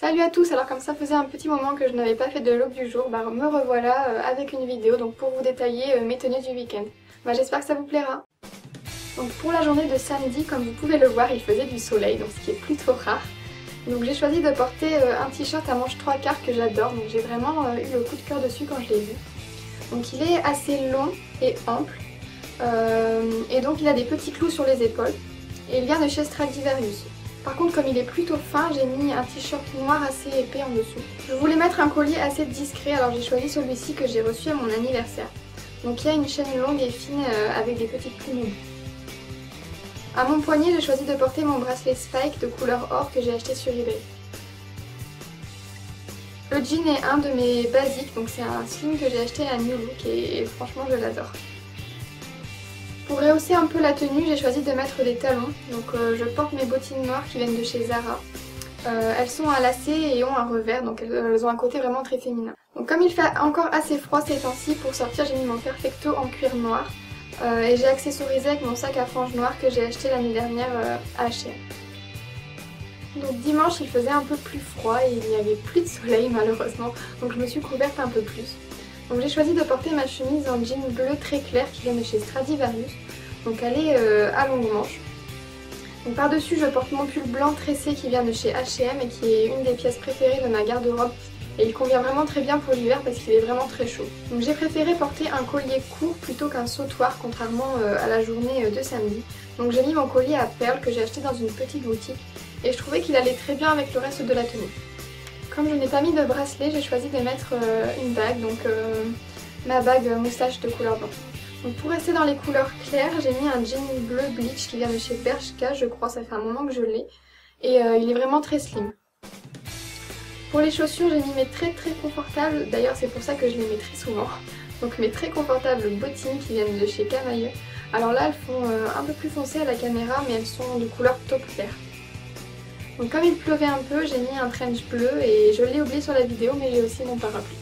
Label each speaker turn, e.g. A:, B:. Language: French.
A: Salut à tous, alors comme ça faisait un petit moment que je n'avais pas fait de look du jour, me revoilà avec une vidéo donc pour vous détailler mes tenues du week-end. J'espère que ça vous plaira. Donc pour la journée de samedi, comme vous pouvez le voir, il faisait du soleil, donc ce qui est plutôt rare. Donc j'ai choisi de porter un t-shirt à manches 3/4 que j'adore, donc j'ai vraiment eu le coup de cœur dessus quand je l'ai vu. Donc il est assez long et ample, et donc il a des petits clous sur les épaules, et il vient de chez Stradivarius. Par contre, comme il est plutôt fin, j'ai mis un t-shirt noir assez épais en dessous. Je voulais mettre un collier assez discret, alors j'ai choisi celui-ci que j'ai reçu à mon anniversaire. Donc il y a une chaîne longue et fine avec des petites plumes au bout. À mon poignet, j'ai choisi de porter mon bracelet Spike de couleur or que j'ai acheté sur eBay. Le jean est un de mes basiques, donc c'est un slim que j'ai acheté à New Look et franchement je l'adore. Pour rehausser un peu la tenue, j'ai choisi de mettre des talons. Donc je porte mes bottines noires qui viennent de chez Zara. Elles sont à lacets et ont un revers, donc elles ont un côté vraiment très féminin. Donc comme il fait encore assez froid ces temps-ci, pour sortir j'ai mis mon Perfecto en cuir noir. Et j'ai accessorisé avec mon sac à franges noires que j'ai acheté l'année dernière à H&M. Donc dimanche il faisait un peu plus froid et il n'y avait plus de soleil malheureusement, donc je me suis couverte un peu plus. Donc j'ai choisi de porter ma chemise en jean bleu très clair qui vient de chez Stradivarius. Donc elle est à longue manche. Donc par-dessus je porte mon pull blanc tressé qui vient de chez H&M et qui est une des pièces préférées de ma garde-robe. Et il convient vraiment très bien pour l'hiver parce qu'il est vraiment très chaud. Donc j'ai préféré porter un collier court plutôt qu'un sautoir contrairement à la journée de samedi. Donc j'ai mis mon collier à perles que j'ai acheté dans une petite boutique et je trouvais qu'il allait très bien avec le reste de la tenue. Comme je n'ai pas mis de bracelet, j'ai choisi de mettre une bague, donc ma bague moustache de couleur blanc. Donc pour rester dans les couleurs claires, j'ai mis un jean bleu bleach qui vient de chez Bershka, je crois, ça fait un moment que je l'ai. Et il est vraiment très slim. Pour les chaussures, j'ai mis mes très confortables, d'ailleurs c'est pour ça que je les mets très souvent. Donc mes très confortables bottines qui viennent de chez Camailleux. Alors là elles font un peu plus foncé à la caméra, mais elles sont de couleur taupe clair. Donc comme il pleuvait un peu, j'ai mis un trench bleu et je l'ai oublié sur la vidéo, mais j'ai aussi mon parapluie.